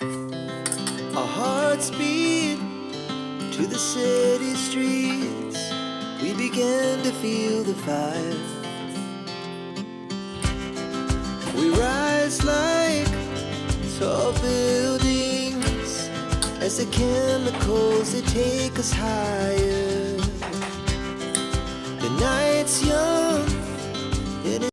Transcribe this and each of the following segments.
Our hearts beat to the city streets. We began to feel the fire. We rise like tall buildings as the chemicals they take us higher. The night's young and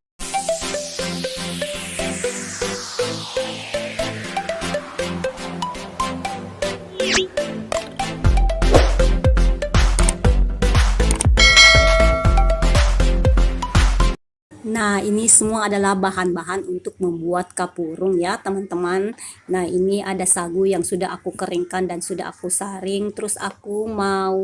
Nah, ini semua adalah bahan-bahan untuk membuat kapurung ya, teman-teman. Nah, ini ada sagu yang sudah aku keringkan dan sudah aku saring. Terus aku mau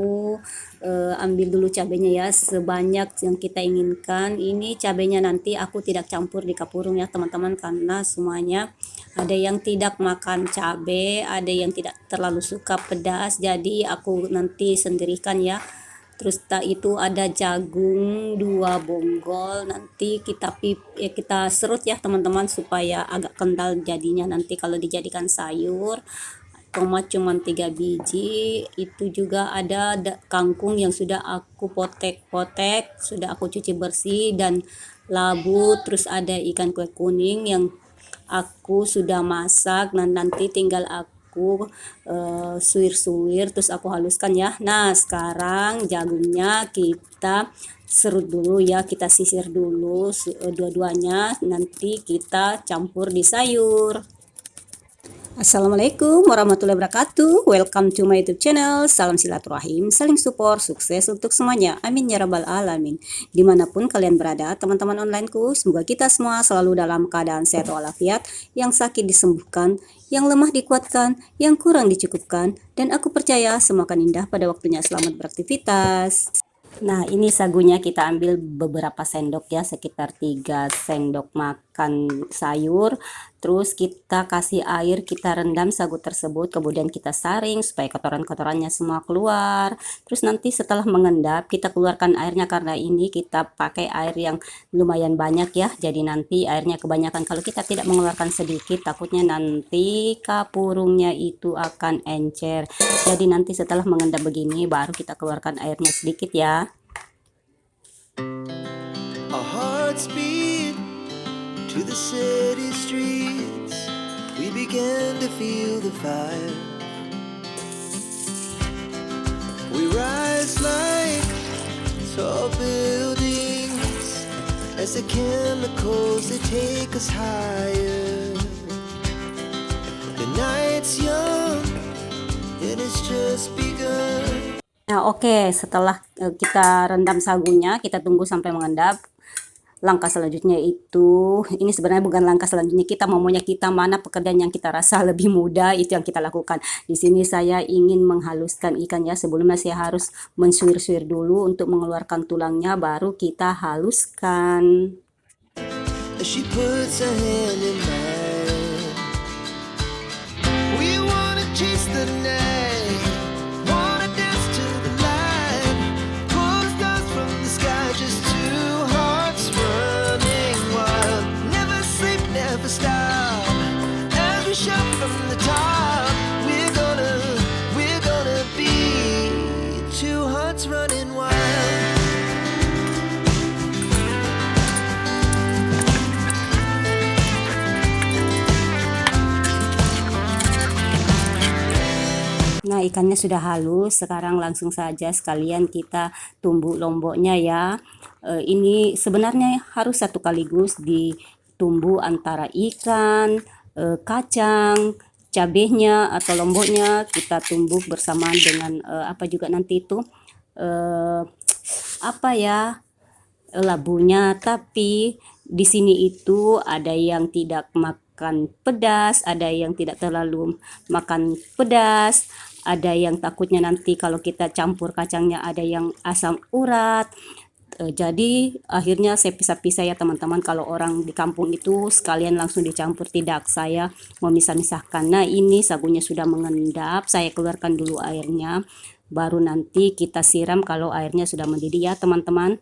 ambil dulu cabenya ya, sebanyak yang kita inginkan. Ini cabenya nanti aku tidak campur di kapurung ya, teman-teman, karena semuanya ada yang tidak makan cabe, ada yang tidak terlalu suka pedas. Jadi aku nanti sendirikan ya. Terus itu ada jagung 2 bonggol, nanti kita serut ya teman-teman supaya agak kental jadinya nanti kalau dijadikan sayur. Tomat cuma 3 biji. Itu juga ada kangkung yang sudah aku potek-potek, sudah aku cuci bersih, dan labu. Terus ada ikan kue kuning yang aku sudah masak, dan nanti tinggal aku suwir-suwir, terus aku haluskan ya. Nah, sekarang jagungnya kita serut dulu ya, kita sisir dulu dua-duanya, nanti kita campur di sayur. Assalamualaikum warahmatullahi wabarakatuh. Welcome to my YouTube channel. Salam silaturahim, saling support, sukses untuk semuanya. Amin ya rabbal alamin. Dimanapun kalian berada, teman-teman onlineku, semoga kita semua selalu dalam keadaan sehat walafiat, yang sakit disembuhkan, yang lemah dikuatkan, yang kurang dicukupkan, dan aku percaya semua akan indah pada waktunya. Selamat beraktivitas. Nah, ini sagunya kita ambil beberapa sendok ya, sekitar 3 sendok makan sayur. Terus kita kasih air, kita rendam sagu tersebut, kemudian kita saring supaya kotoran-kotorannya semua keluar. Terus nanti setelah mengendap, kita keluarkan airnya, karena ini kita pakai air yang lumayan banyak ya. Jadi nanti airnya kebanyakan. Kalau kita tidak mengeluarkan sedikit, takutnya nanti kapurungnya itu akan encer. Jadi nanti setelah mengendap begini, baru kita keluarkan airnya sedikit ya. our hearts beat to the city streets. We began to feel the fire. We rise like tall buildings as the chemicals they take us higher. The night's young and it's just begun. Nah, oke, setelah kita rendam sagunya, kita tunggu sampai mengendap. Langkah selanjutnya itu, ini sebenarnya bukan langkah selanjutnya, kita maunya kita mana pekerjaan yang kita rasa lebih mudah, itu yang kita lakukan. Di sini saya ingin menghaluskan ikan ya. Sebelumnya saya harus mensuir-suir dulu untuk mengeluarkan tulangnya, baru kita haluskan. She puts her hand in mine. We wanna chase the night, wanna dance to the light, pull the stars from the sky, just two hearts running wild. Never sleep, never stop, as we shout from the top. We're gonna be two hearts running wild. Nah, ikannya sudah halus, sekarang langsung saja sekalian kita tumbuk lomboknya ya. Ini sebenarnya harus satu kaligus ditumbuk antara ikan, kacang, cabenya atau lomboknya kita tumbuk bersamaan dengan apa juga nanti itu apa ya, labunya. Tapi di sini itu ada yang tidak makan pedas, ada yang tidak terlalu makan pedas, ada yang takutnya nanti kalau kita campur kacangnya ada yang asam urat. Jadi akhirnya saya pisah-pisah ya teman-teman. Kalau orang di kampung itu sekalian langsung dicampur, tidak, saya memisah-misahkan. Nah, ini sagunya sudah mengendap, saya keluarkan dulu airnya, baru nanti kita siram kalau airnya sudah mendidih ya teman-teman.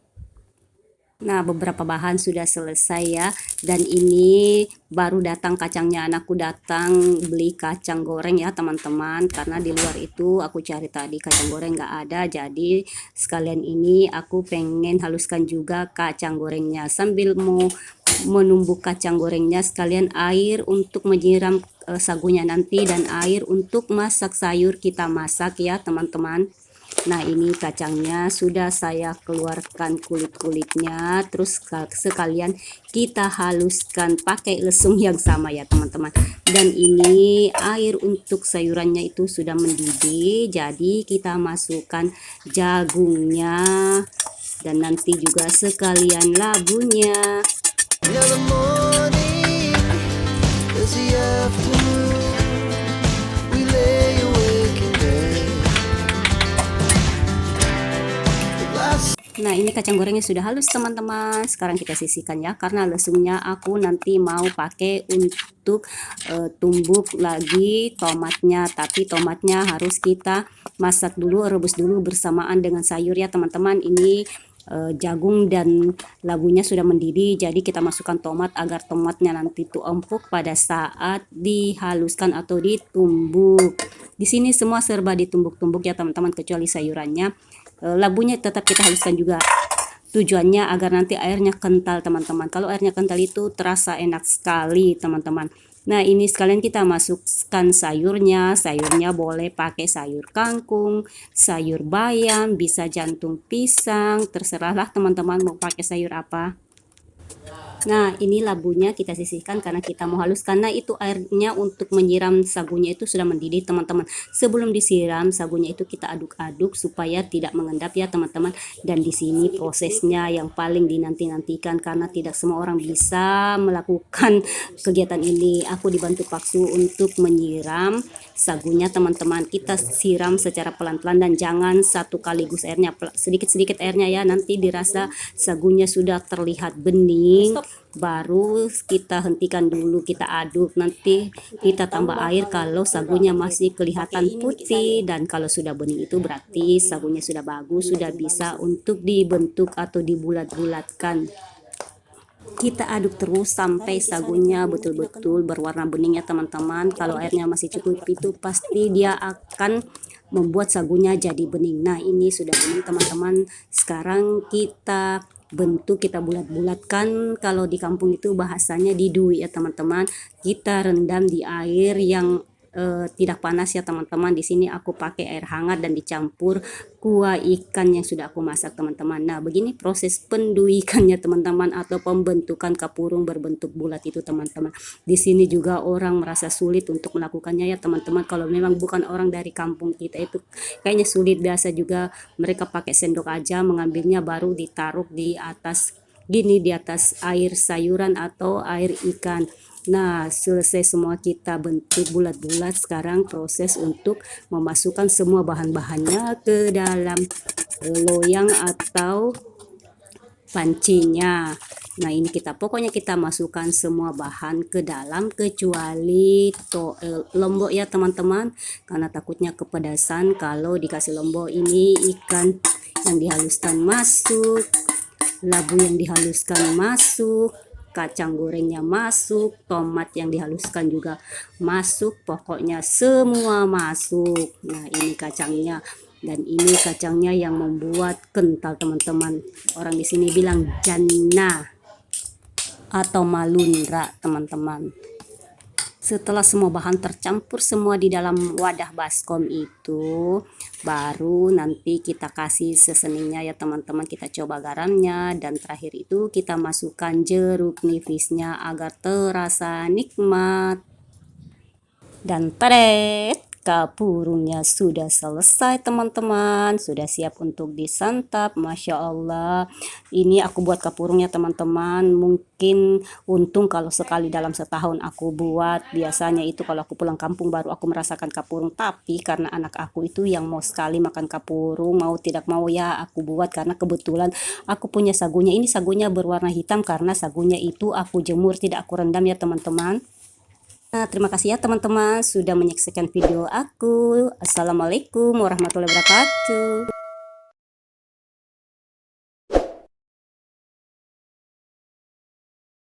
Nah, beberapa bahan sudah selesai ya. Dan ini baru datang kacangnya. Anakku datang beli kacang goreng ya teman-teman. Karena di luar itu aku cari tadi kacang goreng nggak ada. Jadi sekalian ini aku pengen haluskan juga kacang gorengnya. Sambil mau menumbuk kacang gorengnya, sekalian air untuk menyiram sagunya nanti. Dan air untuk masak sayur kita masak ya teman-teman. Nah, ini kacangnya sudah saya keluarkan kulit-kulitnya, terus sekalian kita haluskan pakai lesung yang sama ya teman-teman. Dan ini air untuk sayurannya itu sudah mendidih, jadi kita masukkan jagungnya dan nanti juga sekalian labunya. Yeah, the morning is the afternoon. We lay awake in bed. The glass. Nah, ini kacang gorengnya sudah halus teman-teman. Sekarang kita sisihkan ya, karena lesungnya aku nanti mau pakai untuk tumbuk lagi tomatnya. Tapi tomatnya harus kita masak dulu, rebus dulu bersamaan dengan sayur ya teman-teman. Ini jagung dan labunya sudah mendidih, jadi kita masukkan tomat agar tomatnya nanti tuh empuk pada saat dihaluskan atau ditumbuk. Di sini semua serba ditumbuk-tumbuk ya teman-teman, kecuali sayurannya. Labunya tetap kita haluskan juga. Tujuannya agar nanti airnya kental teman-teman. Kalau airnya kental itu terasa enak sekali teman-teman. Nah, ini sekalian kita masukkan sayurnya. Sayurnya boleh pakai sayur kangkung, sayur bayam, bisa jantung pisang, terserahlah teman-teman mau pakai sayur apa. Nah, ini labunya kita sisihkan karena kita mau halus, karena itu airnya untuk menyiram sagunya itu sudah mendidih teman-teman. Sebelum disiram sagunya itu kita aduk-aduk supaya tidak mengendap ya teman-teman. Dan di sini prosesnya yang paling dinanti-nantikan karena tidak semua orang bisa melakukan kegiatan ini. Aku dibantu Paksu untuk menyiram sagunya teman-teman. Kita siram secara pelan-pelan dan jangan satu kaligus airnya, sedikit-sedikit airnya ya, nanti dirasa sagunya sudah terlihat bening. Baru kita hentikan dulu, kita aduk, nanti kita tambah air kalau sagunya masih kelihatan putih. Dan kalau sudah bening itu berarti sagunya sudah bagus, sudah bisa untuk dibentuk atau dibulat-bulatkan. Kita aduk terus sampai sagunya betul-betul berwarna bening ya teman-teman. Kalau airnya masih cukup itu pasti dia akan membuat sagunya jadi bening. Nah, ini sudah bening teman-teman. Sekarang kita bentuk, kita bulat-bulatkan. Kalau di kampung itu bahasanya didui ya teman-teman. Kita rendam di air yang tidak panas ya teman-teman. Di sini aku pakai air hangat dan dicampur kuah ikan yang sudah aku masak teman-teman. Nah, begini proses penduikannya teman-teman, atau pembentukan kapurung berbentuk bulat itu teman-teman. Di sini juga orang merasa sulit untuk melakukannya ya teman-teman. Kalau memang bukan orang dari kampung kita itu kayaknya sulit. Biasa juga mereka pakai sendok aja mengambilnya, baru ditaruh di atas gini, di atas air sayuran atau air ikan. Nah, selesai semua kita bentuk bulat-bulat. Sekarang proses untuk memasukkan semua bahan-bahannya ke dalam loyang atau pancinya. Nah, ini pokoknya kita masukkan semua bahan ke dalam kecuali lombok ya teman-teman, karena takutnya kepedasan. Kalau dikasih lombok ini ikan yang dihaluskan masuk, labu yang dihaluskan masuk, kacang gorengnya masuk, tomat yang dihaluskan juga masuk, pokoknya semua masuk. Nah, ini kacangnya, dan ini kacangnya yang membuat kental teman-teman. Orang di sini bilang jannah atau malundra teman-teman. Setelah semua bahan tercampur semua di dalam wadah baskom itu, baru nanti kita kasih seasoningnya ya teman-teman. Kita coba garamnya, dan terakhir itu kita masukkan jeruk nipisnya agar terasa nikmat. Dan tadet, kapurungnya sudah selesai teman-teman, sudah siap untuk disantap. Masya Allah, ini aku buat kapurungnya teman-teman. Mungkin untung kalau sekali dalam setahun aku buat. Biasanya itu kalau aku pulang kampung baru aku merasakan kapurung. Tapi karena anak aku itu yang mau sekali makan kapurung, mau tidak mau ya aku buat, karena kebetulan aku punya sagunya. Ini sagunya berwarna hitam karena sagunya itu aku jemur, tidak aku rendam ya teman-teman. Nah, terima kasih ya teman-teman sudah menyaksikan video aku. Assalamualaikum warahmatullahi wabarakatuh.